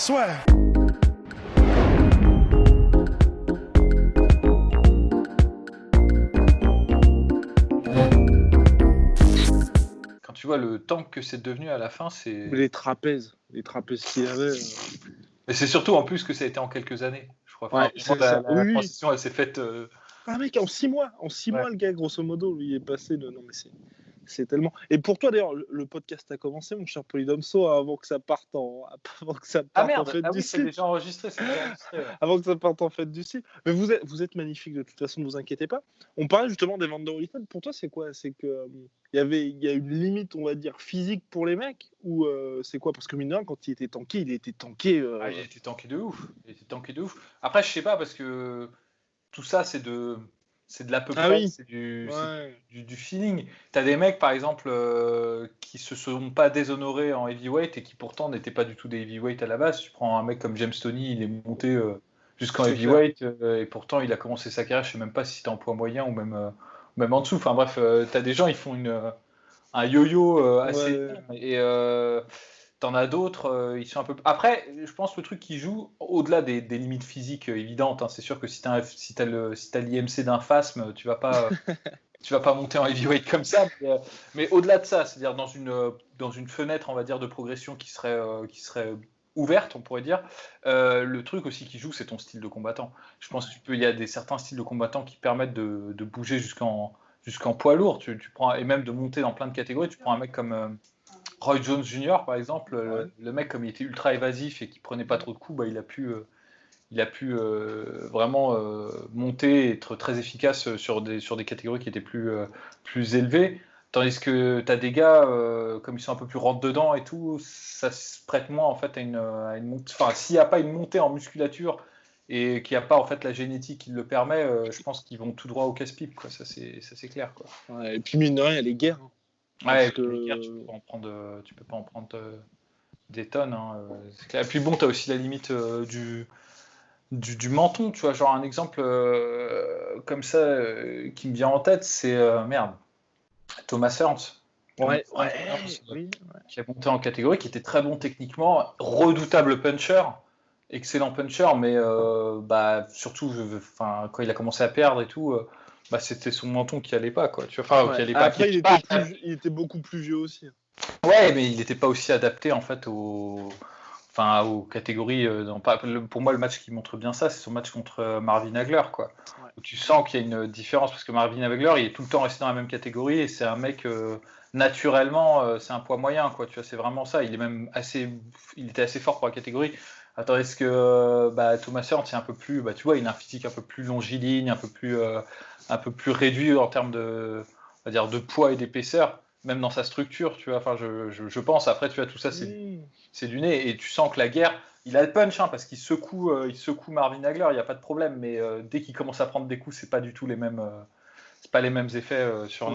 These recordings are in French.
swear. Quand tu vois le tank que c'est devenu à la fin, c'est. Les trapèzes qu'il avait. Mais c'est surtout en plus que ça a été en quelques années, je crois. Enfin, Ouais, la oui. transition, elle s'est faite. Ah mec, en 6 mois, le gars, grosso modo, lui, il est passé de. Non mais c'est tellement. Et pour toi d'ailleurs, le podcast a commencé, mon cher Polydomso, avant que ça parte en fête du oui, c'est slip. déjà enregistré, ouais. Avant que ça parte en fête du slip. Mais vous êtes magnifique de toute façon, ne vous inquiétez pas. On parlait justement des ventes de Holyfield. Pour toi, c'est quoi? C'est que il y a une limite, on va dire, physique pour les mecs, ou c'est quoi? Parce que mine de rien, quand il était tanké, Il était tanké de ouf. Après, je sais pas, parce que tout ça, c'est de l'à peu près, oui. c'est du feeling. T'as des mecs, par exemple, qui se sont pas déshonorés en heavyweight et qui pourtant n'étaient pas du tout des heavyweight à la base. Tu prends un mec comme James Toney, il est monté jusqu'en heavyweight et pourtant il a commencé sa carrière, je sais même pas si c'était en poids moyen ou même en dessous. Enfin bref, t'as des gens, ils font un yo-yo assez énorme et t'en as d'autres, ils sont un peu. Après, je pense que le truc qui joue, au-delà des limites physiques évidentes, hein, c'est sûr que si t'as l'IMC d'un phasme, tu vas pas monter en heavyweight comme ça. Mais au-delà de ça, c'est-à-dire dans une fenêtre, on va dire, de progression qui serait ouverte, on pourrait dire, le truc aussi qui joue, c'est ton style de combattant. Je pense qu'il y a certains styles de combattants qui permettent de bouger jusqu'en poids lourd, tu prends, et même de monter dans plein de catégories. Tu prends un mec comme Roy Jones Jr. par exemple, le mec, comme il était ultra évasif et qu'il prenait pas trop de coups, il a pu vraiment monter et être très efficace sur des catégories qui étaient plus élevées. Tandis que tu as des gars, comme ils sont un peu plus rentre-dedans et tout, ça se prête moins en fait à une montée. Enfin, s'il n'y a pas une montée en musculature et qu'il n'y a pas en fait la génétique qui le permet, je pense qu'ils vont tout droit au casse-pipe, quoi. Ça c'est clair, quoi. Ouais, et puis mine de rien, il y a les guerres. Ouais, les guerres, tu peux pas en prendre des tonnes, hein, c'est clair. Et puis bon, tu as aussi la limite du menton, tu vois, genre un exemple comme ça qui me vient en tête, c'est Thomas Hearns. Qui a monté en catégorie, qui était très bon techniquement, redoutable puncher, excellent puncher, mais surtout quand il a commencé à perdre et tout, c'était son menton qui allait pas, quoi. Tu vois, qui allait pas. Après, il était beaucoup plus vieux aussi. Ouais, mais il n'était pas aussi adapté en fait aux catégories. Pour moi, le match qui montre bien ça, c'est son match contre Marvin Hagler, quoi. Ouais. Où tu sens qu'il y a une différence parce que Marvin Hagler, il est tout le temps resté dans la même catégorie et c'est un mec naturellement, c'est un poids moyen, quoi. Tu vois, c'est vraiment ça. Il était assez fort pour la catégorie. Tandis que Thomas Hearns, c'est un peu plus, tu vois, il a un physique un peu plus longiligne, un peu plus réduit en termes de, on va dire, de poids et d'épaisseur. Même dans sa structure, tu vois, je pense, après, tu vois, tout ça, c'est du nez, et tu sens que la guerre, il a le punch, hein, parce qu'il secoue Marvin Hagler, il n'y a pas de problème, mais dès qu'il commence à prendre des coups, c'est pas du tout les mêmes effets sur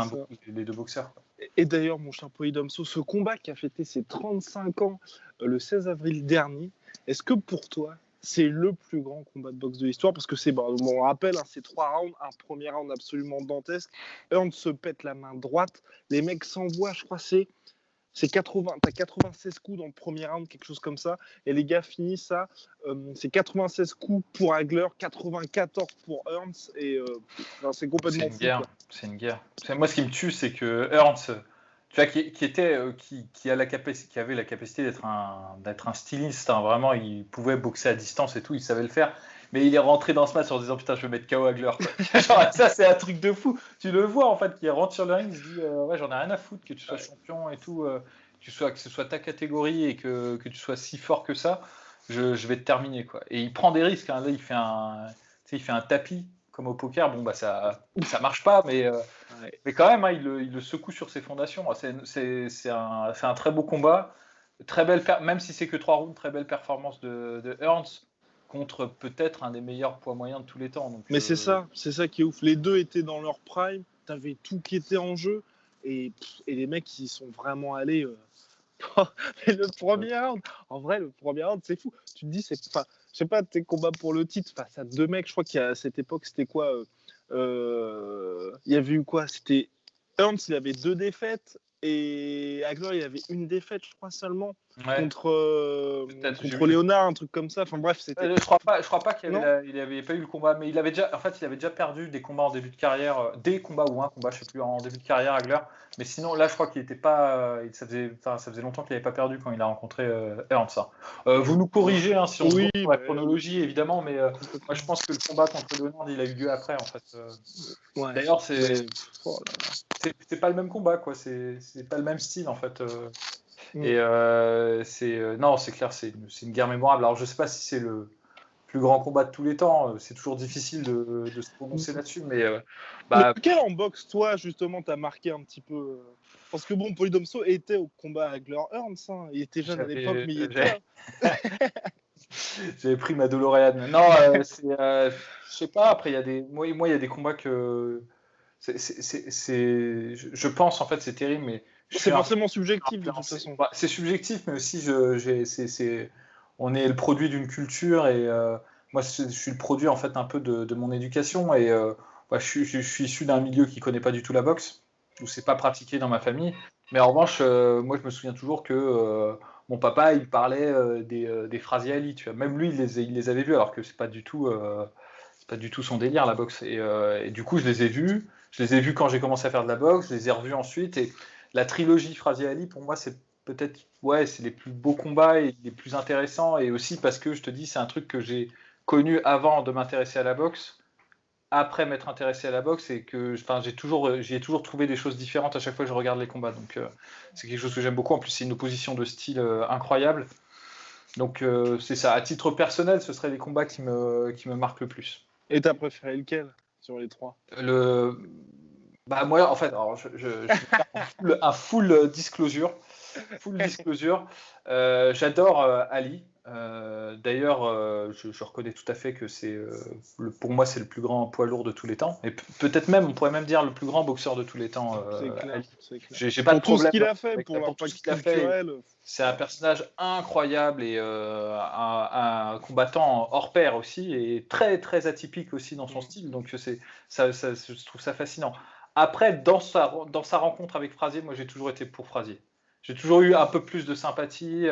les deux boxeurs, quoi. Et d'ailleurs, mon cher Polydomso, ce combat qui a fêté ses 35 ans le 16 avril dernier, est-ce que pour toi, c'est le plus grand combat de boxe de l'histoire? Parce que on rappelle, hein, c'est 3 rounds, un premier round absolument dantesque. Hearns se pète la main droite, les mecs s'envoient, je crois c'est 80, t'as 96 coups dans le premier round, quelque chose comme ça, et les gars finissent ça, c'est 96 coups pour Hagler, 94 pour Hearns, et c'est complètement fou. C'est une guerre. Moi, ce qui me tue, c'est que Hearns, tu vois, qui avait la capacité d'être un styliste, hein, vraiment, il pouvait boxer à distance et tout, il savait le faire. Mais il est rentré dans ce match en disant putain, je vais mettre KO Hagler. Genre, ça, c'est un truc de fou. Tu le vois en fait, qui rentre sur le ring, il se dit ouais, j'en ai rien à foutre que tu sois champion et tout, que ce soit ta catégorie et que tu sois si fort que ça, je vais te terminer, quoi. Et il prend des risques, hein. Là, il fait un tapis comme au poker. Bon, ça marche pas, mais quand même, hein, il le secoue sur ses fondations. C'est un très beau combat. Très belle même si c'est que 3 rounds, très belle performance de Hearns contre peut-être un des meilleurs poids moyens de tous les temps. Donc, mais c'est ça qui est ouf. Les deux étaient dans leur prime, t'avais tout qui était en jeu, et les mecs, ils sont vraiment allés. Mais le premier round, en vrai, c'est fou. Tu te dis, je sais pas, tes combats pour le titre face à deux mecs, je crois qu'à cette époque, c'était quoi il y avait eu quoi? C'était Hearns, il avait 2 défaites, et Hagler, il avait 1 défaite, je crois seulement. Ouais. contre Léonard, un truc comme ça. Enfin bref, c'était. Je crois pas qu'il avait pas eu le combat, mais il avait déjà perdu des combats en début de carrière, des combats ou un combat, je sais plus, en début de carrière, Hagler. Mais sinon, là, je crois qu'il était pas, ça faisait longtemps qu'il n'avait pas perdu quand il a rencontré Ernst. Vous nous corrigez si on se trompe sur la chronologie, évidemment, mais moi, je pense que le combat contre Léonard, il a eu lieu après, en fait. Ouais. D'ailleurs, c'est pas le même combat, quoi. C'est pas le même style, en fait. Et non, c'est clair, c'est une guerre mémorable. Alors, je sais pas si c'est le plus grand combat de tous les temps. C'est toujours difficile de se prononcer là-dessus, mais lequel en boxe, toi, justement, t'as marqué un petit peu parce que bon, Polydomso était au combat avec Hagler-Hearns. Il était jeune à l'époque, mais il était là. J'avais pris ma DeLorean. Non, je sais pas. Après, il y a il y a des combats que je pense en fait, c'est terrible, mais c'est forcément subjectif de toute façon. C'est subjectif, mais aussi on est le produit d'une culture et moi je suis le produit en fait un peu de mon éducation et je suis issu d'un milieu qui connaît pas du tout la boxe, où c'est pas pratiqué dans ma famille, mais en revanche moi je me souviens toujours que mon papa il parlait des Frazier Ali, tu vois, même lui il les avait vus alors que c'est pas du tout son délire la boxe et du coup je les ai vus quand j'ai commencé à faire de la boxe, je les ai revus ensuite et la trilogie Frazier Ali pour moi c'est peut-être c'est les plus beaux combats et les plus intéressants et aussi parce que je te dis c'est un truc que j'ai connu avant de m'intéresser à la boxe, après m'être intéressé à la boxe et que j'y ai toujours trouvé des choses différentes à chaque fois que je regarde les combats, donc c'est quelque chose que j'aime beaucoup. En plus c'est une opposition de style incroyable, donc c'est ça. À titre personnel ce seraient les combats qui me marquent le plus. Et t'as préféré lequel sur les trois? Moi, en fait, alors, je vais faire un full disclosure. J'adore Ali. D'ailleurs, je reconnais tout à fait que pour moi, c'est le plus grand poids lourd de tous les temps. Et peut-être même, on pourrait même dire le plus grand boxeur de tous les temps. C'est clair. Ali. C'est clair. J'ai pas de problème. Tout ce qu'il a fait, pour tout ce qu'il a fait. C'est un personnage incroyable et un combattant hors pair aussi et très très atypique aussi dans son style. Donc je trouve ça fascinant. Après, dans sa rencontre avec Frazier, moi j'ai toujours été pour Frazier. J'ai toujours eu un peu plus de sympathie.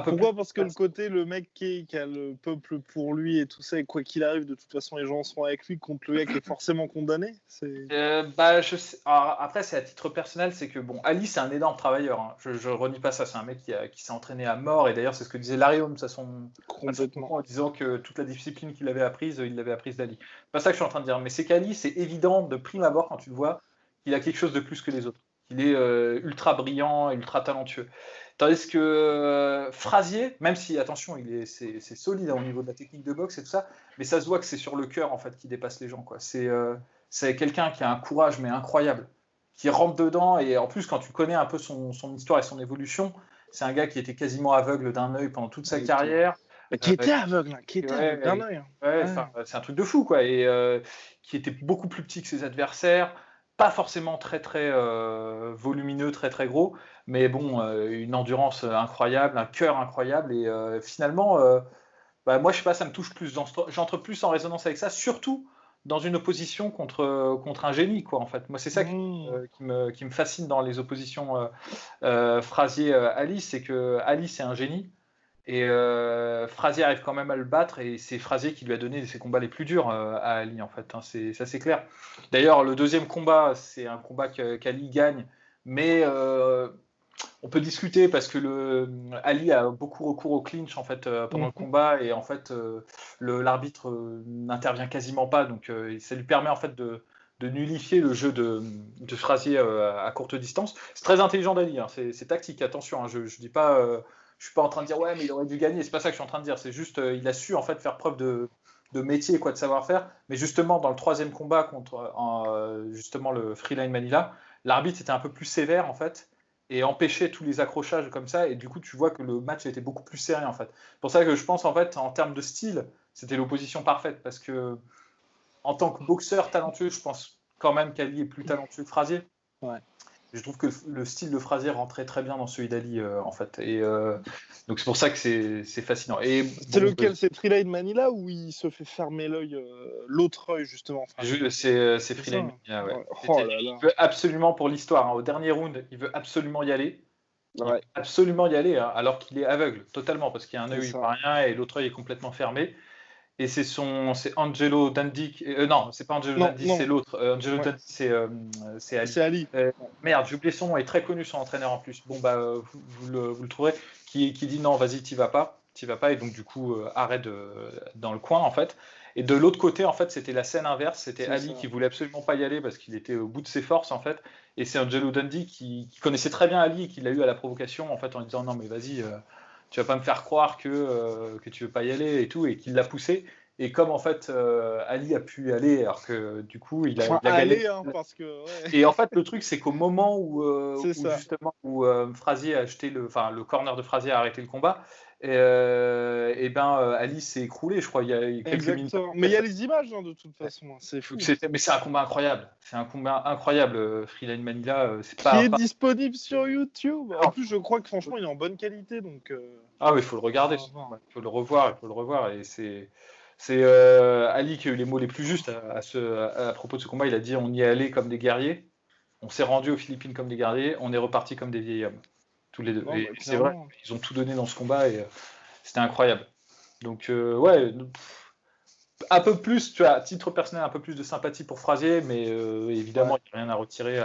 Pourquoi? Parce que le mec qui a le peuple pour lui et tout ça, et quoi qu'il arrive, de toute façon, les gens seront avec lui contre le gars qui est forcément condamné. Je sais. Alors, après, c'est à titre personnel, c'est que bon, Ali, c'est un énorme travailleur. Hein. Je renie pas ça. C'est un mec qui s'est entraîné à mort. Et d'ailleurs, c'est ce que disait Larry Holmes à son moment, en disant que toute la discipline qu'il avait apprise, il l'avait apprise d'Ali. C'est pas ça que je suis en train de dire. Mais c'est qu'Ali, c'est évident de prime abord quand tu le vois, qu'il a quelque chose de plus que les autres. Il est ultra brillant, ultra talentueux. Tandis que Frazier, même si, attention, c'est solide au niveau de la technique de boxe et tout ça, mais ça se voit que c'est sur le cœur en fait qui dépasse les gens, quoi. C'est quelqu'un qui a un courage mais incroyable, qui rentre dedans et en plus quand tu connais un peu son histoire et son évolution, c'est un gars qui était quasiment aveugle d'un œil pendant toute sa carrière. Qui était aveugle d'un œil. C'est un truc de fou, quoi, et qui était beaucoup plus petit que ses adversaires. Pas forcément très très volumineux, très très gros, mais bon, une endurance incroyable, un cœur incroyable, et finalement, moi je sais pas, ça me touche plus, j'entre plus en résonance avec ça, surtout dans une opposition contre un génie, quoi, en fait. Moi c'est ça qui me fascine dans les oppositions Frazier-Ali, c'est que Ali c'est un génie, et Frazier arrive quand même à le battre, et c'est Frazier qui lui a donné ses combats les plus durs à Ali, en fait. Hein, ça c'est clair. D'ailleurs, le deuxième combat, c'est un combat qu'Ali gagne, mais on peut discuter parce que Ali a beaucoup recours au clinch en fait pendant le combat, et en fait l'arbitre n'intervient quasiment pas, donc ça lui permet en fait de nullifier le jeu de Frazier à courte distance. C'est très intelligent d'Ali, hein, c'est tactique, attention, hein, je dis pas. Je suis pas en train de dire ouais mais il aurait dû gagner, c'est pas ça que je suis en train de dire, c'est juste il a su en fait faire preuve de métier, quoi, de savoir-faire, mais justement dans le troisième combat contre justement le Freeline Manila, l'arbitre était un peu plus sévère en fait et empêchait tous les accrochages comme ça, et du coup tu vois que le match était beaucoup plus serré en fait. C'est pour ça que je pense en fait en termes de style c'était l'opposition parfaite, parce que en tant que boxeur talentueux je pense quand même qu'Ali est plus talentueux que Frazier. Ouais. Je trouve que le style de Frazier rentrait très bien dans celui d'Ali, en fait. Et donc c'est pour ça que c'est fascinant. C'est lequel? C'est Freeline Manila où il se fait fermer l'œil, l'autre œil justement? C'est Freeline Manila, ouais. Il veut absolument, pour l'histoire, hein, au dernier round, il veut absolument y aller. Il veut absolument y aller, hein, alors qu'il est aveugle, totalement, parce qu'il y a un œil, il voit rien, et l'autre œil est complètement fermé. Et c'est Angelo Dundee. Non, c'est pas Angelo Dundee, c'est l'autre. Angelo Dundee, c'est Ali. C'est Ali. Merde, j'ai oublié son nom. Il est très connu, son entraîneur en plus. Bon, bah, vous le trouverez. Qui dit non, vas-y, t'y vas pas. Et donc, du coup, arrête dans le coin, en fait. Et de l'autre côté, en fait, c'était la scène inverse. C'était Ali qui voulait absolument pas y aller parce qu'il était au bout de ses forces, en fait. Et c'est Angelo Dundee qui connaissait très bien Ali et qui l'a eu à la provocation, en fait, en lui disant non, mais vas-y. Tu vas pas me faire croire que tu veux pas y aller et tout, et qu'il l'a poussé. Et comme en fait Ali a pu y aller, alors que du coup il a gagné. Parce que, Et en fait le truc c'est qu'au moment où justement où Frazier a acheté le corner de Frazier a arrêté le combat, et ben Ali s'est écroulé, je crois, il y a quelques minutes. Mais il y a les images de toute façon, c'est fou. Mais c'est un combat incroyable. Freeline Manila, c'est pas. Qui est disponible sur YouTube. En plus, je crois que franchement, il est en bonne qualité, donc. Ah oui, il faut le regarder, il faut le revoir, et c'est Ali qui a eu les mots les plus justes à propos de ce combat. Il a dit on y est allé comme des guerriers, on s'est rendu aux Philippines comme des guerriers, on est reparti comme des vieils hommes, tous les deux. Et c'est vrai, ils ont tout donné dans ce combat et c'était incroyable. Donc ouais, un peu plus, tu vois, à titre personnel, un peu plus de sympathie pour Frazier, mais évidemment, il n'y a rien à retirer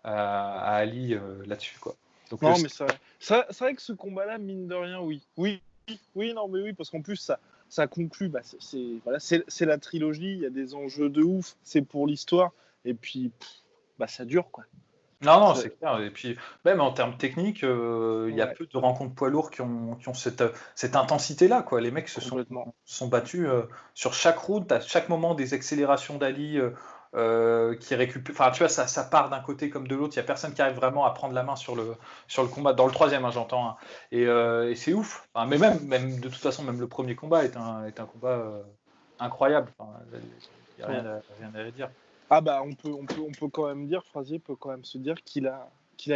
à Ali là-dessus, quoi. Donc, non, mais c'est vrai que ce combat-là, mine de rien, oui, parce qu'en plus, ça conclut, c'est la trilogie, il y a des enjeux de ouf, c'est pour l'histoire, et puis, ça dure, quoi. Non, c'est clair. Et puis, même en termes techniques, il y a peu de rencontres poids lourds qui ont cette intensité-là, quoi. Les mecs se sont battus sur chaque route, à chaque moment, des accélérations d'Ali qui récupère. Enfin, tu vois, ça part d'un côté comme de l'autre. Il n'y a personne qui arrive vraiment à prendre la main sur le combat. Dans le troisième, j'entends. Hein. Et c'est ouf. Enfin, mais même, de toute façon, même le premier combat est un combat incroyable. Enfin, il n'y a rien à dire. Ah bah on peut quand même dire, Frazier peut quand même se dire qu'il a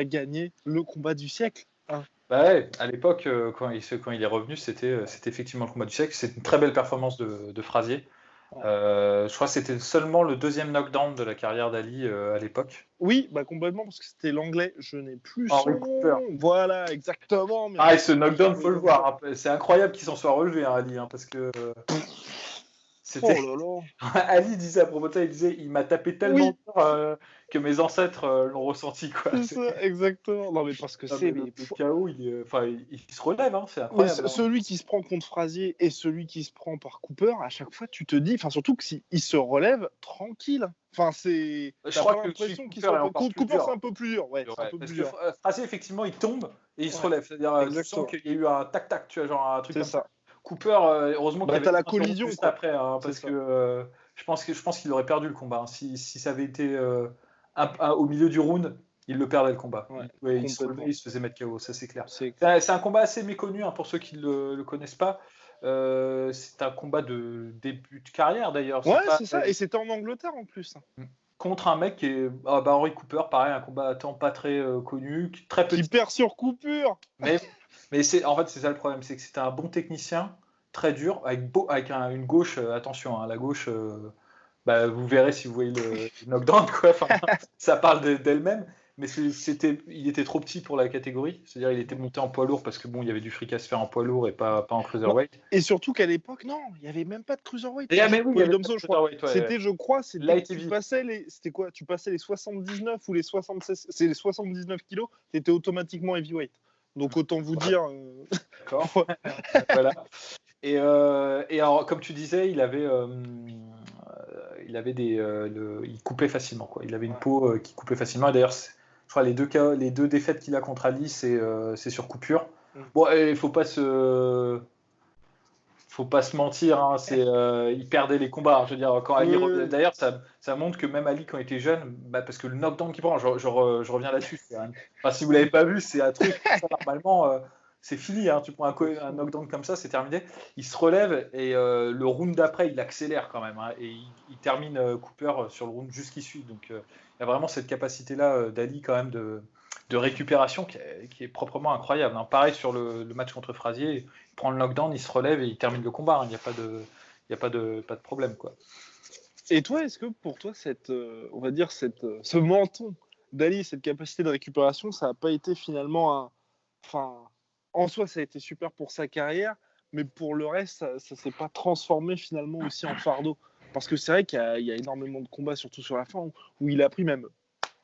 gagné le combat du siècle. Hein. Bah ouais, à l'époque, quand il est revenu, c'était effectivement le combat du siècle. C'est une très belle performance de Frazier. Ouais. Je crois que c'était seulement le deuxième knockdown de la carrière d'Ali à l'époque. Oui, complètement, parce que c'était l'anglais. Je n'ai plus son nom. Voilà, exactement. Ah, et ce knockdown, faut le voir. Hein. C'est incroyable qu'il s'en soit relevé, hein, Ali, parce que... Oh là là. Ali disait à propos de ça, il m'a tapé tellement dur que mes ancêtres l'ont ressenti, quoi. C'est ça, exactement. Non mais parce que le KO, il se relève, hein, c'est incroyable. Mais celui qui se prend contre Frazier et celui qui se prend par Cooper, à chaque fois tu te dis, enfin surtout que s'il se relève tranquille. Enfin c'est. Je crois que l'impression qu'il soit Cooper c'est un peu plus dur, Frazier effectivement il tombe et il se relève, c'est-à-dire tu sens qu'il y a eu un tac-tac, tu vois, genre un truc comme ça. Cooper, heureusement qu'il y avait la collision juste après, hein, parce que je pense qu'il aurait perdu le combat. Hein. Si ça avait été au milieu du round, il le perdait le combat. Il se relevait, il se faisait mettre KO, ça c'est clair. C'est un combat assez méconnu hein, pour ceux qui ne le connaissent pas. C'est un combat de début de carrière d'ailleurs. Ouais, c'est ça, et c'était en Angleterre en plus. Contre un mec qui est Henry Cooper, pareil, un combattant pas très connu, très petit. Qui perd sur Cooper. Mais en fait, c'est ça le problème, c'est que c'était un bon technicien, très dur, avec une gauche, attention, hein, la gauche, vous verrez si vous voyez le knockdown, quoi. Enfin, ça parle d'elle-même, mais il était trop petit pour la catégorie, c'est-à-dire il était monté en poids lourd parce que bon, il y avait du fric à se faire en poids lourd et pas en cruiserweight. Et surtout qu'à l'époque, non, il n'y avait même pas de cruiserweight. C'était, je crois, tu passais les 79 ou les 76, c'est les 79 kilos, tu étais automatiquement heavyweight. Donc autant vous dire. D'accord. Voilà. Et alors, comme tu disais, il coupait facilement, quoi. Il avait une peau qui coupait facilement. Et d'ailleurs, je crois les deux défaites qu'il a contre Ali, c'est sur coupure. Bon, il faut pas se mentir, hein, il perdait les combats. Hein, je veux dire, quand Ali, d'ailleurs, ça montre que même Ali, quand il était jeune, parce que le knockdown qu'il prend, je reviens là-dessus. Si vous l'avez pas vu, c'est un truc. Normalement, c'est fini. Hein, tu prends un knockdown comme ça, c'est terminé. Il se relève et le round d'après, il accélère quand même. Hein, et il termine Cooper sur le round juste qui suit. Donc, il y a vraiment cette capacité-là d'Ali quand même de récupération qui est proprement incroyable. Hein. Pareil sur le match contre Frazier, il prend le knockdown, il se relève et il termine le combat. Hein. Il n'y a pas de problème, quoi. Et toi, est-ce que pour toi, on va dire ce menton d'Ali, cette capacité de récupération, ça n'a pas été finalement enfin, en soi, ça a été super pour sa carrière, mais pour le reste, ça s'est pas transformé finalement aussi en fardeau. Parce que c'est vrai qu'il y a énormément de combats, surtout sur la fin, où il a pris même,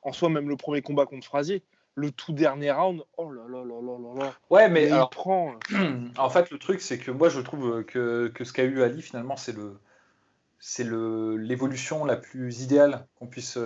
en soi, même le premier combat contre Frazier, le tout dernier round, oh là là là là là là, Ouais, mais il alors, prend. en fait, le truc, c'est que moi, je trouve que ce qu'a eu Ali, finalement, c'est l'évolution la plus idéale qu'on puisse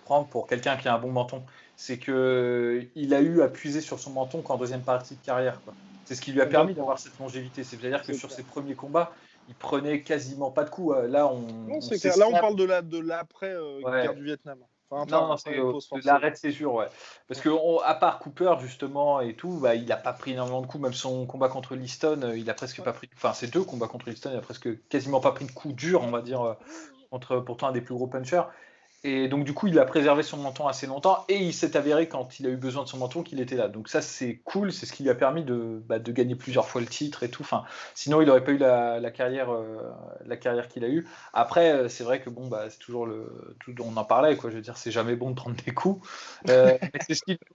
prendre pour quelqu'un qui a un bon menton. C'est que il a eu à puiser sur son menton qu'en deuxième partie de carrière, quoi. C'est ce qui lui a permis Complètement, d'avoir cette longévité. C'est-à-dire que c'est sur clair. ses premiers combats, il prenait quasiment pas de coups. Là, Non, on c'est clair. Là, on s'esclave. parle de l'après guerre Ouais. du Vietnam. Enfin, Non, c'est après pause forcée. l'arrêt de césure, ouais. Parce Ouais. que à part Cooper justement et tout, bah, il n'a pas pris énormément de coups. Même son combat contre Liston, il a presque Ouais. pas pris. Enfin, ses deux combats contre Liston, il a presque quasiment pas pris de coups durs, on va dire, contre pourtant un des plus gros punchers. Et donc, du coup, il a préservé son menton assez longtemps et il s'est avéré, quand il a eu besoin de son menton, qu'il était là. Donc, ça, c'est cool. C'est ce qui lui a permis de gagner plusieurs fois le titre et tout. Enfin, sinon, il n'aurait pas eu la carrière qu'il a eue. Après, c'est vrai que bon, bah, c'est toujours on en parlait, quoi. Je veux dire, c'est jamais bon de prendre des coups. Mais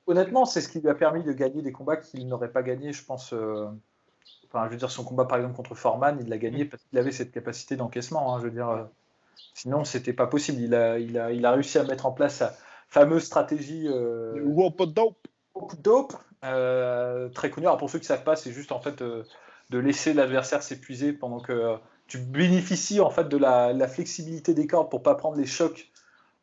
honnêtement, c'est ce qui lui a permis de gagner des combats qu'il n'aurait pas gagné, je pense. Enfin, je veux dire, son combat, par exemple, contre Foreman, il l'a gagné parce qu'il avait cette capacité d'encaissement, hein. Je veux dire. Sinon, c'était pas possible. Il a réussi à mettre en place sa fameuse stratégie Le rope dope. dope, très connue. Alors pour ceux qui ne savent pas, c'est juste en fait de laisser l'adversaire s'épuiser pendant que tu bénéficies en fait de la flexibilité des cordes pour pas prendre les chocs,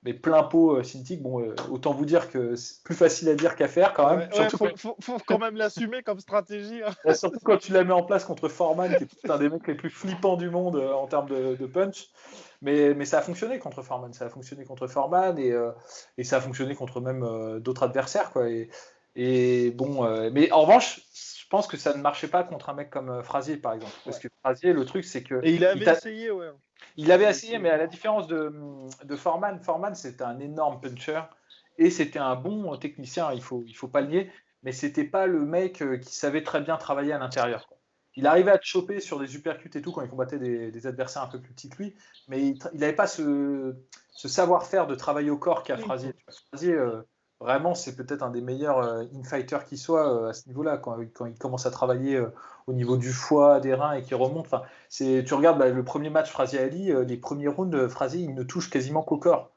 mais plein pot Cintiq. Bon, autant vous dire que c'est plus facile à dire qu'à faire quand même. Ouais, ouais, faut quand même l'assumer comme stratégie, hein. Surtout quand tu la mets en place contre Foreman, qui est un des mecs les plus flippants du monde en termes de punch. Mais ça a fonctionné contre Foreman. Ça a fonctionné contre Foreman et ça a fonctionné contre même d'autres adversaires, quoi. Et bon, mais en revanche, je pense que ça ne marchait pas contre un mec comme Frazier, par exemple. Parce Ouais. que Frazier, le truc, c'est que Et il avait essayé, ouais. il avait Il a essayé, mais à la essayé. différence de Foreman, c'était un énorme puncher et c'était un bon technicien, il faut pas le nier, mais c'était pas le mec qui savait très bien travailler à l'intérieur, quoi. Il arrivait à te choper sur des uppercuts et tout quand il combattait des adversaires un peu plus petits que lui, mais il n'avait pas ce savoir-faire de travail au corps qu'a Frazier. Frazier, vraiment, c'est peut-être un des meilleurs in-fighters qui soit à ce niveau-là, quand il commence à travailler au niveau du foie, des reins et qu'il remonte. Enfin, tu regardes le premier match Frazier-Ali, les premiers rounds, Frazier, il ne touche quasiment qu'au corps.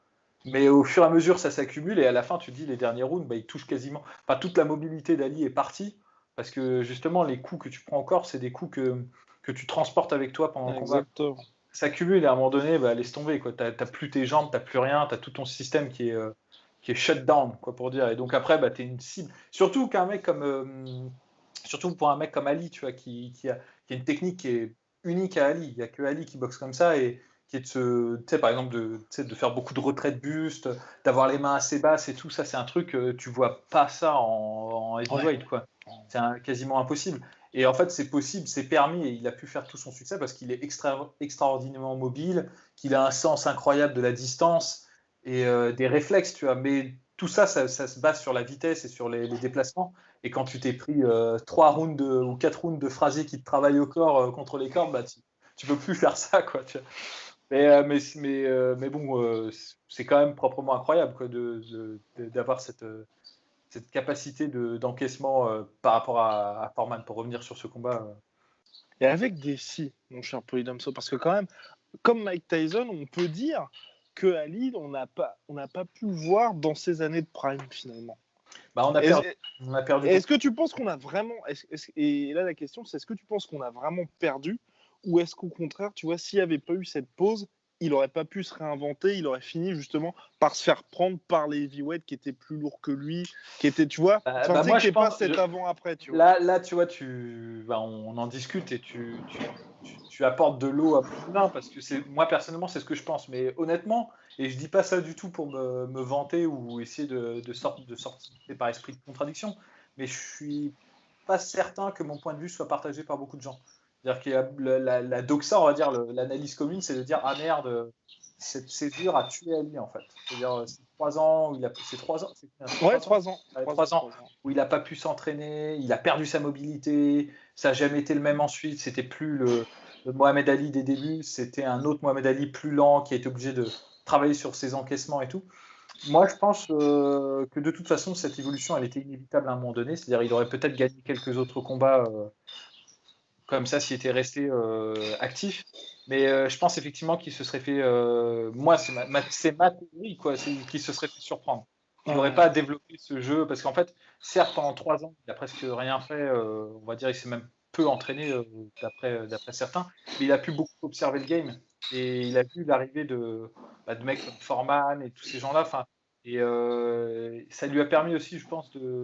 Mais au fur et à mesure, ça s'accumule et à la fin, tu te dis, les derniers rounds, bah, il touche quasiment. Enfin, toute la mobilité d'Ali est partie parce que justement, les coups que tu prends au corps, c'est des coups que tu transportes avec toi pendant le combat. Exactement. Ça s'accumule et à un moment donné, bah, laisse tomber, quoi. T'as plus tes jambes, t'as plus rien, t'as tout ton système qui est shut down, quoi, pour dire. Et donc après, bah, t'es une cible. Surtout pour un mec comme Ali, tu vois, qui a une technique qui est unique à Ali. Il n'y a que Ali qui boxe comme ça et qui est tu sais, par exemple, de faire beaucoup de retraits de buste, d'avoir les mains assez basses et tout. Ça, c'est un truc, tu vois pas ça en heavyweight, Ouais. quoi. C'est quasiment impossible. Et en fait, c'est possible, c'est permis et il a pu faire tout son succès parce qu'il est extraordinairement mobile, qu'il a un sens incroyable de la distance et des réflexes, tu vois. Mais tout ça, ça se base sur la vitesse et sur les déplacements. Et quand tu t'es pris 3 rounds ou 4 rounds de Frazier qui te travaillent au corps contre les cordes, bah, tu peux plus faire ça, quoi. Tu vois. Mais bon, c'est quand même proprement incroyable, quoi, d'avoir cette capacité d'encaissement par rapport à Foreman, pour revenir sur ce combat. Et avec des si, mon cher Polydomso, parce que quand même, comme Mike Tyson, on peut dire que Ali, on n'a pas pu le voir dans ses années de prime finalement. Bah, Est-ce on a perdu. est-ce que tu penses qu'on a vraiment, et là la question c'est, est-ce que tu penses qu'on a vraiment perdu, ou est-ce qu'au contraire, tu vois, s'il n'y avait pas eu cette pause, il n'aurait pas pu se réinventer, il aurait fini justement par se faire prendre par les heavyweights qui étaient plus lourds que lui, qui étaient, tu vois, enfin, tu sais Moi, que je t'es pas pense. cet avant-après, tu vois. Là, tu vois, on en discute et tu apportes de l'eau à mon moulin parce que moi personnellement, c'est ce que je pense. Mais honnêtement, et je dis pas ça du tout pour me vanter ou essayer de sortir par esprit de contradiction, mais je suis pas certain que mon point de vue soit partagé par beaucoup de gens. C'est-à-dire qu'il y a la doxa, on va dire, l'analyse commune, c'est de dire ah merde, cette césure a tué Ali en fait. C'est-à-dire c'est 3 ans où c'est 3 ans, Ouais, 3 ans, 3 ans. 3 ans 3 ans. où il n'a pas pu s'entraîner, il a perdu sa mobilité, ça n'a jamais été le même ensuite, c'était plus le Mohamed Ali des débuts, c'était un autre Mohamed Ali plus lent qui a été obligé de travailler sur ses encaissements et tout. Moi, je pense que de toute façon, cette évolution, elle était inévitable à un moment donné. C'est-à-dire, il aurait peut-être gagné quelques autres combats comme ça s'il était resté actif. Mais je pense effectivement qu'il se serait fait. Moi, c'est ma théorie, quoi. C'est qu'il se serait fait surprendre. Qu'il n'aurait pas développé ce jeu. Parce qu'en fait, certes, pendant 3 ans, il a presque rien fait. On va dire, il s'est même peu entraîné, d'après certains. Mais il a pu beaucoup observer le game. Et il a vu l'arrivée de mecs comme Foreman et tous ces gens-là. Enfin, et ça lui a permis aussi, je pense, de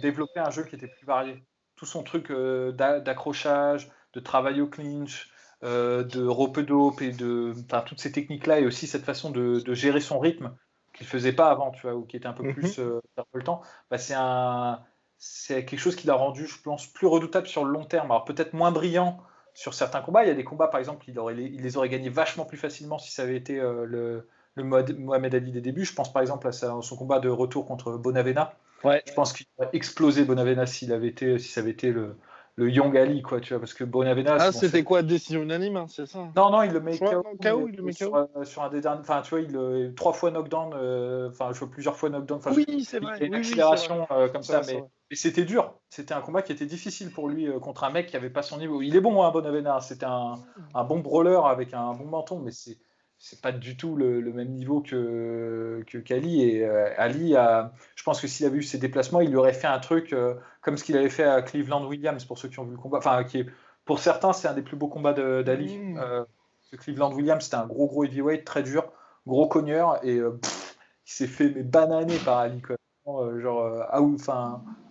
développer un jeu qui était plus varié. Tout son truc d'accrochage, de travail au clinch, de rope-dope et enfin, toutes ces techniques-là et aussi cette façon de gérer son rythme qu'il faisait pas avant, tu vois, ou qui était un peu plus le temps, bah, c'est quelque chose qui l'a rendu, je pense, plus redoutable sur le long terme. Alors peut-être moins brillant sur certains combats. Il y a des combats, par exemple, il les aurait gagnés vachement plus facilement si ça avait été le Mohamed Ali des débuts. Je pense par exemple à son combat de retour contre Bonavena. Ouais. Je pense qu'il aurait explosé Bonavena si ça avait été le Young Ali, quoi, tu vois, parce que Bonavena, Ah, bon, c'était quoi, décision unanime, hein, c'est ça? non, non, il le met Je crois, KO, non, mais KO, il le met sur, KO. sur un des derniers, enfin, tu vois, 3 fois knockdown, enfin, je vois plusieurs fois knockdown, enfin, Oui, c'est il vrai, y a une oui, oui, c'est vrai. accélération comme C'est ça, vrai, c'est mais, vrai. mais c'était dur. C'était un combat qui était difficile pour lui contre un mec qui avait pas son niveau. Il est bon, hein, Bonavena, c'était un bon brawler avec un bon menton, mais c'est pas du tout le même niveau qu'Ali. Et Ali, je pense que s'il avait eu ses déplacements, il lui aurait fait un truc comme ce qu'il avait fait à Cleveland Williams, pour ceux qui ont vu le combat. Enfin, pour certains, c'est un des plus beaux combats d'Ali. Mmh. Ce Cleveland Williams, c'était un gros heavyweight, très dur, gros cogneur, et il s'est fait bananer par Ali, quoi. Genre,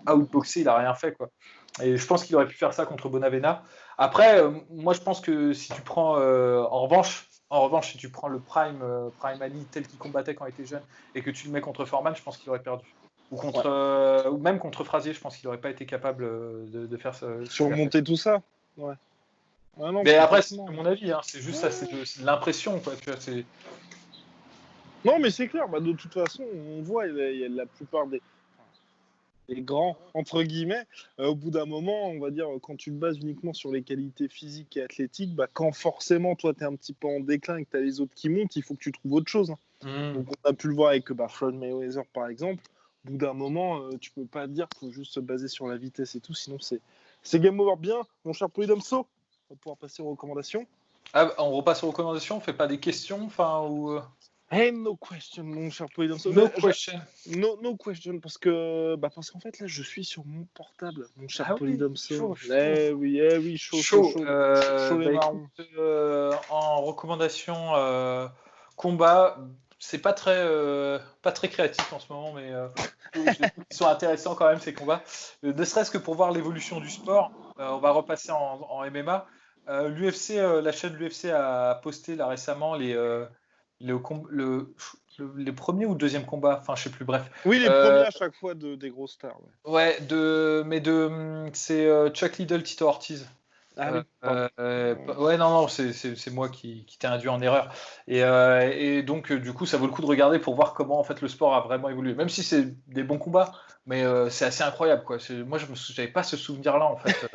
outboxé, il a rien fait, quoi. Et je pense qu'il aurait pu faire ça contre Bonavena. Après, moi, je pense que si tu prends, en revanche, si tu prends le Prime Ali tel qu'il combattait quand il était jeune et que tu le mets contre Foreman, je pense qu'il aurait perdu. Ouais. Ou même contre Frazier, je pense qu'il n'aurait pas été capable de faire ce qu'il a fait. Surmonter tout ça. Ouais. Ouais, non, Mais après, c'est complètement. mon avis, hein, c'est juste ça, Ouais. c'est de l'impression, quoi. Tu vois, Non, mais c'est clair, bah, de toute façon, on voit, il y a la plupart des grands, entre guillemets, au bout d'un moment, on va dire, quand tu te bases uniquement sur les qualités physiques et athlétiques, bah, quand forcément, toi, tu es un petit peu en déclin et que tu as les autres qui montent, il faut que tu trouves autre chose, hein. Hmm. Donc, on a pu le voir avec Floyd Mayweather, par exemple. Au bout d'un moment, tu peux pas dire qu'il faut juste se baser sur la vitesse et tout, sinon c'est game over. Bien, mon cher Polydamso, on va pouvoir passer aux recommandations. Ah, on repasse aux recommandations, on fait pas des questions, enfin, ou. Hey, no question, mon cher Polydamso. No question. No question, parce qu'en fait, là, je suis sur mon portable, mon cher Ah oui, Polydamso. chaud, chaud. Eh oui, chaud, chaud, Chaud. chaud. Chaud les Bah écoute, marrons. en recommandation combat, c'est pas très créatif en ce moment, mais je trouve qu'ils sont intéressants quand même ces combats. Ne serait-ce que pour voir l'évolution du sport. On va repasser en MMA. L'UFC, la chaîne de l'UFC a posté là récemment les premiers ou deuxième combats, enfin je sais plus, bref. Oui, les premiers à chaque fois des grosses stars. Ouais, Ouais, c'est Chuck Liddell, Tito Ortiz. ah oui, pardon. Ouais, non, non, c'est moi qui t'ai induit en erreur. Et donc, du coup, ça vaut le coup de regarder pour voir comment en fait le sport a vraiment évolué. Même si c'est des bons combats, mais c'est assez incroyable, quoi. Moi, j'avais pas ce souvenir-là, en fait.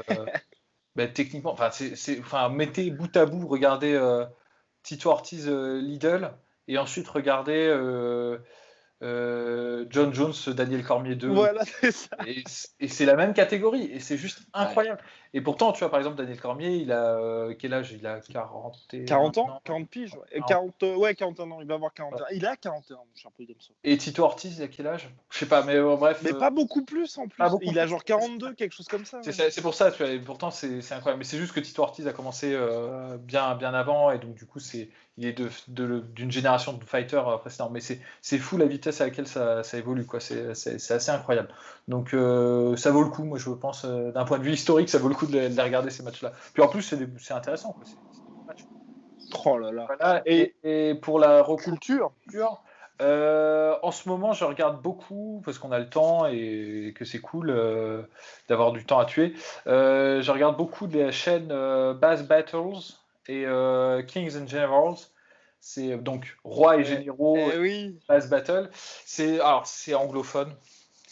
Ben, techniquement, enfin, enfin, mettez bout à bout, regardez Tito Ortiz, Lidl, et ensuite regardez John Jones, Daniel Cormier 2. Voilà, c'est ça. Et c'est la même catégorie, et c'est juste Ouais. incroyable. Et pourtant, tu vois, par exemple, Daniel Cormier, il a quel âge? Il a 41 40 ans ans. 40 piges, ouais. 40. 40, ouais, 41 ans, il va avoir 41. Voilà. Il a 41, mon cher Polydamso. Et Tito Ortiz, il a quel âge? Je sais pas, mais bref, Mais pas beaucoup plus en pas plus. beaucoup Il a plus. genre 42, quelque chose comme ça. Ouais. C'est pour ça, tu vois, et pourtant c'est incroyable. Mais c'est juste que Tito Ortiz a commencé bien avant, et donc du coup il est d'une génération de fighters précédents. Mais c'est fou la vitesse à laquelle ça évolue, quoi. C'est assez incroyable. Donc ça vaut le coup, moi je pense, d'un point de vue historique, ça vaut le coup de les regarder ces matchs-là. Puis en plus c'est intéressant, quoi. C'est des bons matchs. Oh là là. Voilà. Et Et pour la culture. culture. En ce moment, je regarde beaucoup parce qu'on a le temps et que c'est cool d'avoir du temps à tuer. Je regarde beaucoup de la chaîne Bass Battles et Kings and Generals. C'est donc Rois et Généraux et Oui, Bass Battle. C'est anglophone,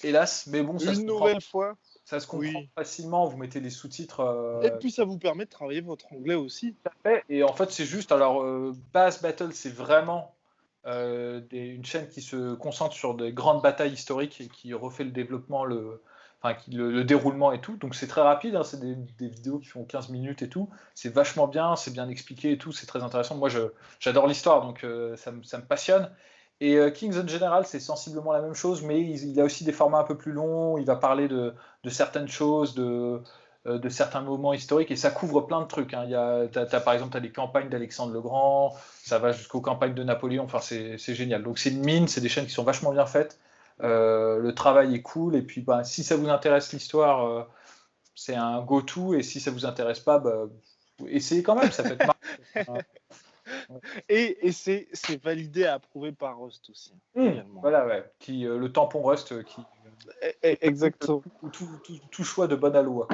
hélas, mais bon, une nouvelle fois. ça se comprend Oui. facilement. Vous mettez les sous-titres. Et puis ça vous permet de travailler votre anglais aussi. Et en fait, c'est juste. Alors, Bass Battle, c'est vraiment une chaîne qui se concentre sur des grandes batailles historiques et qui refait le développement, le déroulement et tout. Donc c'est très rapide, hein, c'est des vidéos qui font 15 minutes et tout. C'est vachement bien, c'est bien expliqué et tout, c'est très intéressant. Moi, j'adore l'histoire, donc ça me passionne. Et Kings in General, c'est sensiblement la même chose, mais il a aussi des formats un peu plus longs. Il va parler de certaines choses, de certains moments historiques, et ça couvre plein de trucs. Hein. Par exemple, tu as les campagnes d'Alexandre le Grand, ça va jusqu'aux campagnes de Napoléon, enfin, c'est génial. Donc c'est une mine, c'est des chaînes qui sont vachement bien faites. Le travail est cool, et puis bah, si ça vous intéresse l'histoire, c'est un go-to, et si ça vous intéresse pas, bah, essayez quand même, ça peut être marrant. Et c'est validé et approuvé par Rust aussi. Également. Voilà, ouais. Le tampon Rust qui. Exactement. Tout choix de bonne aloi.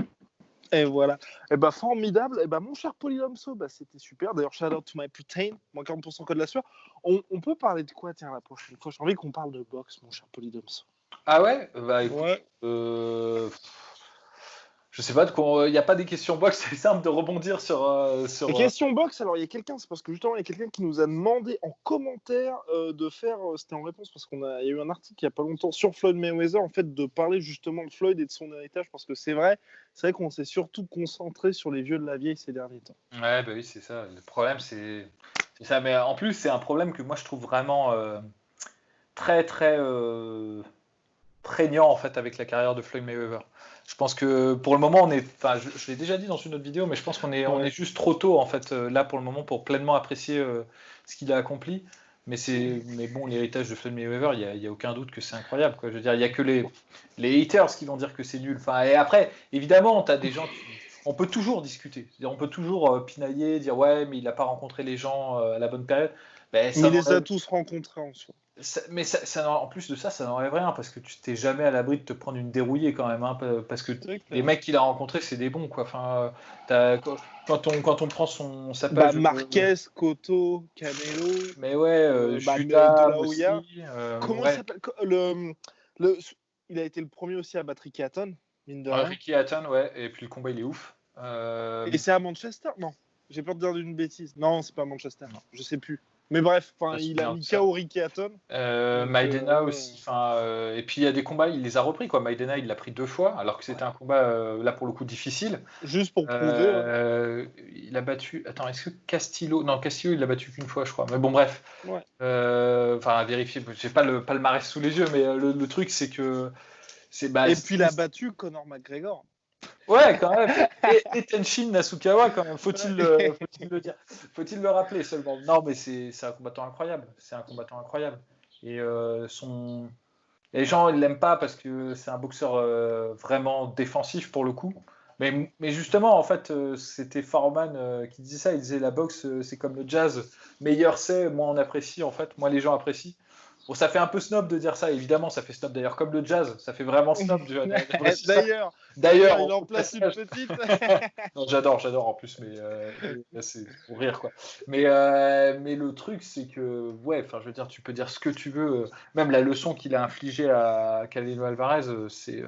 Et voilà. Et bah formidable. Et bah mon cher Polydomso, bah c'était super. D'ailleurs, shout out to my putain, moins 40% code de la sueur. On peut parler de quoi, tiens, la prochaine fois? J'ai envie qu'on parle de boxe, mon cher Polydomso. Ah ouais? Bah écoute, ouais. Je sais pas, il n'y a pas des questions box, c'est simple de rebondir sur. Les questions box, alors il y a quelqu'un, c'est parce que justement il y a quelqu'un qui nous a demandé en commentaire de faire, c'était en réponse parce qu'il y a eu un article il y a pas longtemps sur Floyd Mayweather, en fait de parler justement de Floyd et de son héritage, parce que c'est vrai qu'on s'est surtout concentré sur les vieux de la vieille ces derniers temps. Ouais, bah oui, c'est ça. Le problème, c'est ça. Mais en plus, c'est un problème que moi je trouve vraiment très, très prégnant en fait avec la carrière de Floyd Mayweather. Je pense que pour le moment, je l'ai déjà dit dans une autre vidéo, mais je pense qu'on est juste trop tôt en fait là pour le moment pour pleinement apprécier ce qu'il a accompli. Mais bon, l'héritage de Floyd Mayweather, il y a aucun doute que c'est incroyable, quoi. Je veux dire, il y a que les haters qui vont dire que c'est nul. Enfin, et après, évidemment, tu as des gens on peut toujours discuter. On peut toujours pinailler, dire ouais, mais il n'a pas rencontré les gens à la bonne période. Mais il les a tous rencontrés en soi. Mais en plus de ça, ça n'enlève rien, parce que tu t'es jamais à l'abri de te prendre une dérouillée quand même, hein, parce que les mecs qu'il a rencontrés, c'est des bons, quoi. Enfin, quand on prend sa page... Marquez, Cotto, Canelo... Mais ouais, Judas aussi. Comment il s'appelle il a été le premier aussi à battre Ricky Hatton, mine de rien. Ricky Hatton, ouais, et puis le combat, il est ouf. Et c'est à Manchester? Non, j'ai peur de dire une bêtise. Non, c'est pas à Manchester, non. Je sais plus. Mais bref, il a mis KO Ricky Hatton. Maidena aussi. Et puis il y a des combats, il les a repris, quoi. Maidena, il l'a pris 2 fois, alors que c'était un combat, là pour le coup, difficile. Juste pour prouver. Il a battu. Attends, est-ce que Castillo. Non, Castillo, il l'a battu qu'une fois, je crois. Mais bon, bref. Ouais. À vérifier. J'ai pas le palmarès sous les yeux, mais le truc, c'est que. Et puis il a battu Conor McGregor. Ouais, quand même. Et Tenshin Nasukawa, quand même. Faut-il le dire. Faut-il le rappeler seulement. Non, mais c'est un combattant incroyable. C'est un combattant incroyable. Et les gens, ils l'aiment pas parce que c'est un boxeur vraiment défensif pour le coup. Mais justement, en fait, c'était Foreman qui disait ça. Il disait la boxe, c'est comme le jazz. Meilleur c'est, moins on apprécie, en fait. Moins les gens apprécient. Bon, ça fait un peu snob de dire ça, évidemment, ça fait snob d'ailleurs, comme le jazz, ça fait vraiment snob. D'ailleurs, il en place une petite. Non, j'adore en plus, mais c'est pour rire, quoi. Mais le truc, c'est que, ouais, enfin, je veux dire, tu peux dire ce que tu veux, même la leçon qu'il a infligée à Canelo Alvarez, c'est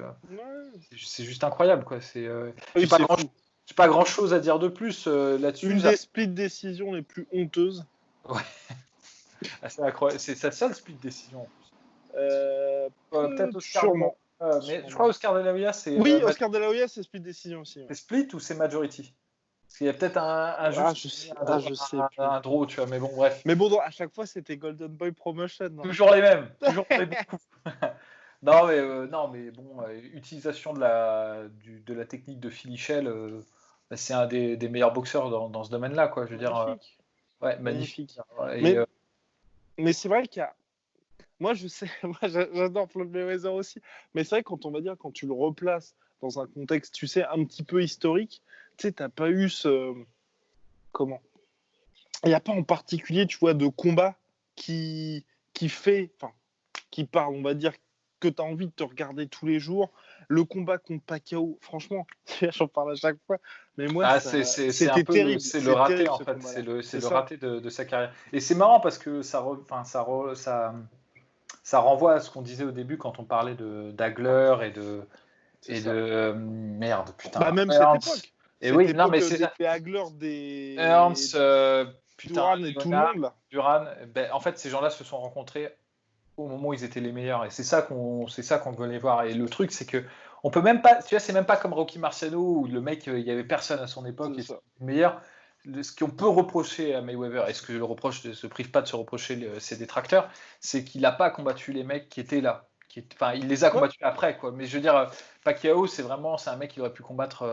juste incroyable, quoi. J'ai pas grand chose à dire de plus là-dessus. Une des split décisions les plus honteuses. Ouais. C'est incroyable. C'est sa seule split décision en plus. Peut-être Oscar. Sûrement. Mais je crois Oscar De La Hoya, c'est. Oui, Oscar De La Hoya, c'est split décision aussi. Ouais. C'est split ou c'est majority? Parce qu'il y a peut-être je sais un draw, tu vois, mais bon, bref. Mais bon, à chaque fois, c'était Golden Boy Promotion. Non toujours les mêmes. Toujours les mêmes coups. non, mais bon, utilisation de la technique de Phil Shell, c'est un des meilleurs boxeurs dans ce domaine-là, quoi. Je veux dire. Ouais, magnifique. Mais c'est vrai qu'il y a. Moi, je sais, j'adore Floyd Mayweather aussi. Mais c'est vrai, quand tu le replaces dans un contexte, tu sais, un petit peu historique, tu sais, t'as pas eu ce. Comment? Il n'y a pas en particulier, tu vois, de combat qui parle, on va dire, que tu as envie de te regarder tous les jours. Le combat contre Pacquiao, franchement, j'en parle à chaque fois, mais moi, c'était terrible. C'est le raté, en fait. C'est le raté de sa carrière. Et c'est marrant parce que ça renvoie à ce qu'on disait au début quand on parlait d'Hagler et de merde, putain. Bah, même cette époque. Et oui, non, mais c'est des Hagler, des Ernst, putain, Duran et tout le monde là. Duran, en fait, ces gens-là se sont rencontrés au moment où ils étaient les meilleurs, et c'est ça qu'on veut les voir. Et le truc, c'est que on peut même pas, tu vois, c'est même pas comme Rocky Marciano où le mec, il y avait personne à son époque et c'était le meilleur. Ce qu'on peut reprocher à Mayweather, et ce que je le reproche, ne se prive pas de se reprocher ses détracteurs, c'est qu'il n'a pas combattu les mecs qui étaient là. Enfin, il les a combattus après, quoi. Mais je veux dire, Pacquiao, c'est un mec qui aurait pu combattre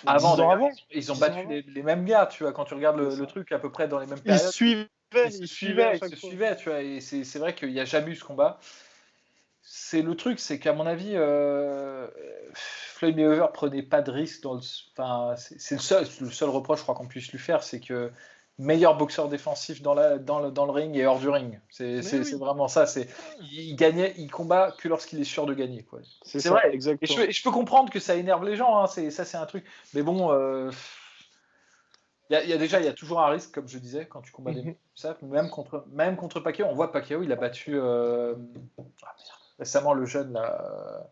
avant. 10 ans avant. Ils ont battu les mêmes gars, tu vois, quand tu regardes le truc à peu près dans les mêmes périodes. Ils se suivaient, tu vois. Et c'est vrai qu'il n'y a jamais eu ce combat. C'est le truc, c'est qu'à mon avis, Floyd Mayweather prenait pas de risque c'est le seul reproche, je crois qu'on puisse lui faire, c'est que meilleur boxeur défensif dans le ring et hors du ring. C'est vraiment ça. Il combat que lorsqu'il est sûr de gagner, quoi. C'est vrai. Exactement. Et je peux comprendre que ça énerve les gens. Hein, c'est un truc. Mais bon. Il y a toujours un risque, comme je disais, quand tu combats des mecs comme ça. Même contre Pacquiao, on voit Pacquiao, il a battu récemment le jeune là.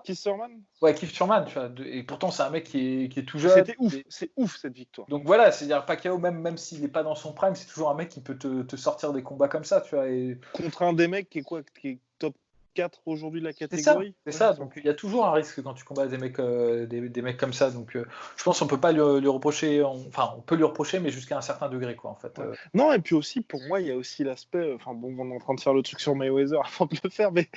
Keith Thurman. Ouais, Keith Thurman, tu vois. Et pourtant, c'est un mec qui est tout jeune. C'est ouf cette victoire. Donc voilà, c'est-à-dire Pacquiao, même s'il n'est pas dans son prime, c'est toujours un mec qui peut te sortir des combats comme ça, tu vois. Et... Contre un des mecs qui est top 4 aujourd'hui de la catégorie. C'est ça. Donc il y a toujours un risque quand tu combats des mecs, des mecs comme ça. Donc je pense qu'on peut pas lui reprocher. Enfin, on peut lui reprocher, mais jusqu'à un certain degré, quoi, en fait. Ouais. Non, et puis aussi, pour moi, il y a aussi l'aspect. Enfin, bon, on est en train de faire le truc sur Mayweather avant de le faire, mais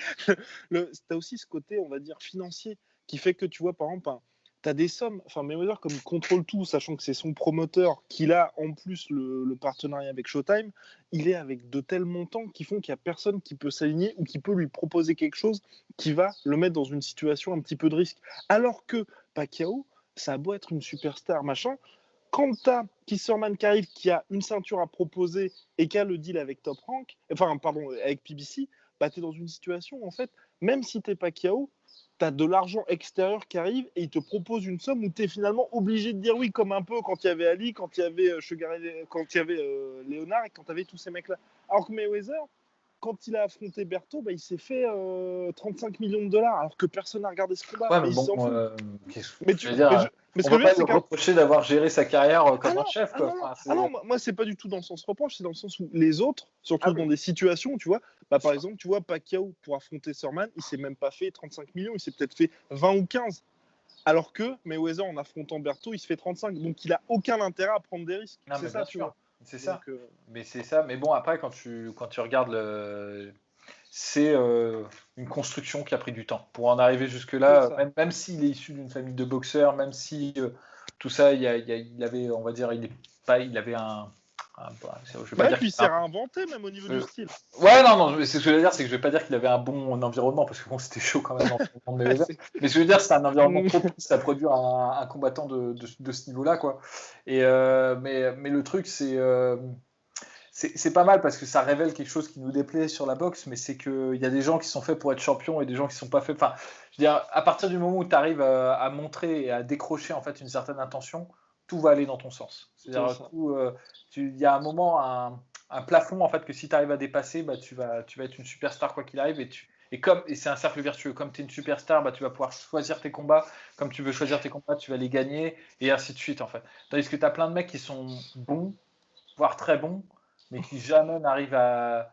t'as aussi ce côté, on va dire, financier, qui fait que tu vois, par exemple, t'as des sommes. Enfin, Mayweather, comme il contrôle tout, sachant que c'est son promoteur, qu'il a en plus le partenariat avec Showtime, il est avec de tels montants qui font qu'il n'y a personne qui peut s'aligner ou qui peut lui proposer quelque chose qui va le mettre dans une situation un petit peu de risque. Alors que Pacquiao, ça a beau être une superstar, machin, quand t'as Keith Thurman qui arrive, qui a une ceinture à proposer et qui a le deal avec Top Rank, avec PBC, bah t'es dans une situation, en fait, même si t'es Pacquiao, t'as de l'argent extérieur qui arrive et il te propose une somme où t'es finalement obligé de dire oui, comme un peu quand il y avait Ali, quand il y avait quand il y avait Léonard et quand il y avait tous ces mecs-là. Alors que Mayweather, quand il a affronté Berto, il s'est fait 35 millions de dollars alors que personne n'a regardé ce combat. Ouais, mais bon, mais tu veux dire, on va pas lui reprocher d'avoir géré sa carrière comme un chef. Quoi. Non, moi, c'est pas du tout dans le sens reproche, c'est dans le sens où les autres, surtout dans des situations, tu vois, par exemple, tu vois, Pacquiao, pour affronter Thurman, il s'est même pas fait 35 millions, il s'est peut-être fait 20 ou 15. Alors que Mayweather, en affrontant Berto, il se fait 35. Donc, il a aucun intérêt à prendre des risques. Non, c'est ça, tu vois. C'est ça. Mais c'est ça. Mais bon, après, quand tu regardes c'est une construction qui a pris du temps pour en arriver jusque-là. Même s'il est issu d'une famille de boxeurs, même si tout ça, il avait, on va dire, il avait puis il s'est réinventé même au niveau du style. Ouais, non, c'est ce que je veux dire, c'est que je vais pas dire qu'il avait un bon environnement parce que bon, c'était chaud quand même dans le monde des mais ce que je veux dire, c'est un environnement propice à produire un combattant de ce niveau-là, quoi. Et mais le truc, c'est pas mal parce que ça révèle quelque chose qui nous déplaît sur la boxe, mais c'est qu'il y a des gens qui sont faits pour être champions et des gens qui sont pas faits. Enfin, je veux dire, à partir du moment où tu arrives à montrer et à décrocher en fait une certaine intention, tout va aller dans ton sens. C'est-à-dire, il y a un moment, un plafond en fait que si tu arrives à dépasser, tu vas être une superstar quoi qu'il arrive et c'est un cercle vertueux. Comme tu es une superstar, tu vas pouvoir choisir tes combats. Comme tu veux choisir tes combats, tu vas les gagner et ainsi de suite en fait. Tandis que tu as plein de mecs qui sont bons, voire très bons, mais qui jamais n'arrivent à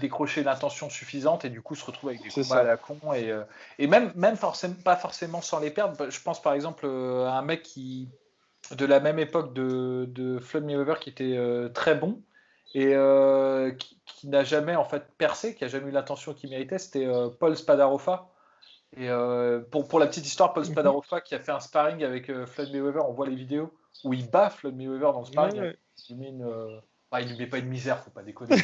décrocher l'intention suffisante et du coup se retrouvent avec des combats à la con et même pas forcément sans les perdre. Je pense par exemple à un mec de la même époque de Floyd Mayweather qui était très bon et qui n'a jamais en fait percé, qui a jamais eu l'intention qu'il méritait, c'était Paul Spadarauffa. Et pour la petite histoire, Paul Spadarauffa qui a fait un sparring avec Floyd Mayweather, on voit les vidéos où il bat Floyd Mayweather dans le sparring. Il lui met pas une misère, faut pas déconner.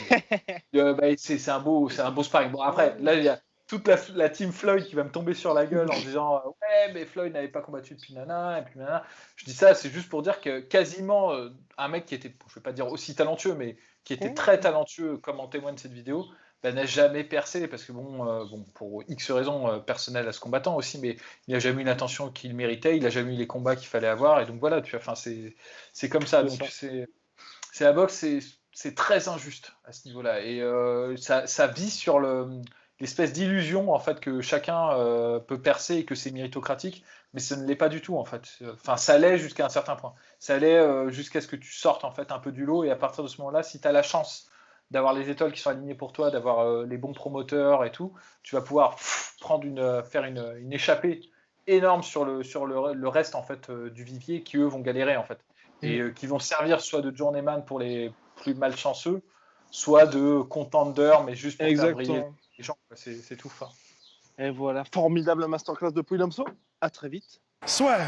C'est un beau sparring. Bon après, là il y a toute la team Floyd qui va me tomber sur la gueule en disant ouais mais Floyd n'avait pas combattu depuis nana et puis nana. Je dis ça, c'est juste pour dire que quasiment un mec qui était, je vais pas dire aussi talentueux, mais qui était très talentueux, comme en témoigne cette vidéo, n'a jamais percé parce que bon pour X raisons personnelles à ce combattant aussi, mais il n'a jamais eu l'intention qu'il méritait, il n'a jamais eu les combats qu'il fallait avoir et donc voilà, c'est comme ça. Donc c'est la boxe, c'est très injuste à ce niveau-là et ça vit sur l'espèce d'illusion en fait que chacun peut percer et que c'est méritocratique, mais ce ne l'est pas du tout en fait. Enfin, ça l'est jusqu'à un certain point. Ça l'est jusqu'à ce que tu sortes en fait un peu du lot et à partir de ce moment-là, si tu as la chance d'avoir les étoiles qui sont alignées pour toi, d'avoir les bons promoteurs et tout, tu vas pouvoir faire une échappée énorme le reste en fait du vivier qui eux vont galérer en fait et qui vont servir soit de journeyman pour les plus malchanceux, soit de contender mais juste pour faire briller Exactement. les gens. C'est tout. Enfin. Et voilà, formidable masterclass de Puy Damso. À très vite. Soit.